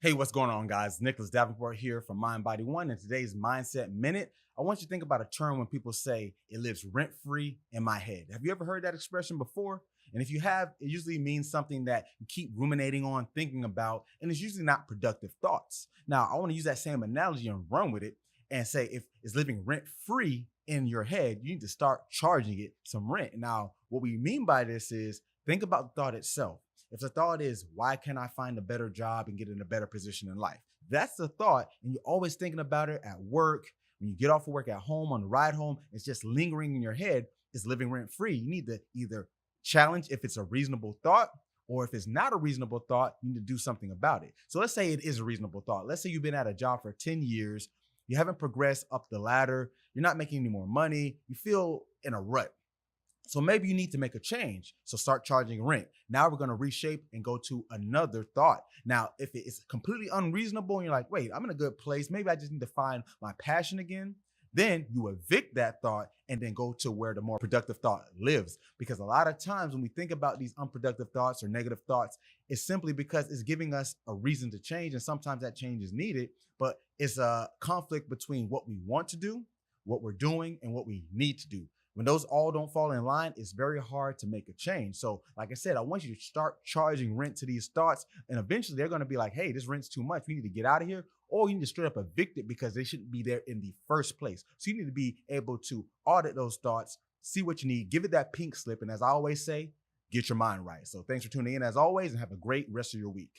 Hey, what's going on, guys? Nicholas Davenport here from Mind Body One. In today's Mindset Minute, I want you to think about a term when people say it lives rent free in my head. Have you ever heard that expression before? And if you have, it usually means something that you keep ruminating on, thinking about, and it's usually not productive thoughts. Now, I want to use that same analogy and run with it and say if it's living rent free in your head, you need to start charging it some rent. Now, what we mean by this is think about the thought itself. If the thought is, why can't I find a better job and get in a better position in life? That's the thought. And you're always thinking about it at work. When you get off of work at home, on the ride home, it's just lingering in your head. It's living rent free. You need to either challenge if it's a reasonable thought, or if it's not a reasonable thought, you need to do something about it. So let's say it is a reasonable thought. Let's say you've been at a job for 10 years. You haven't progressed up the ladder. You're not making any more money. You feel in a rut. So maybe you need to make a change. So start charging rent. Now we're going to reshape and go to another thought. Now, if it is completely unreasonable and you're like, wait, I'm in a good place. Maybe I just need to find my passion again. Then you evict that thought and then go to where the more productive thought lives. Because a lot of times when we think about these unproductive thoughts or negative thoughts, it's simply because it's giving us a reason to change. And sometimes that change is needed, but it's a conflict between what we want to do, what we're doing, and what we need to do. When those all don't fall in line, it's very hard to make a change. So, like I said, I want you to start charging rent to these thoughts, and eventually they're going to be like, hey, this rent's too much. We need to get out of here. Or you need to straight up evict it because they shouldn't be there in the first place. So you need to be able to audit those thoughts, see what you need, give it that pink slip. And as I always say, get your mind right. So thanks for tuning in as always, and have a great rest of your week.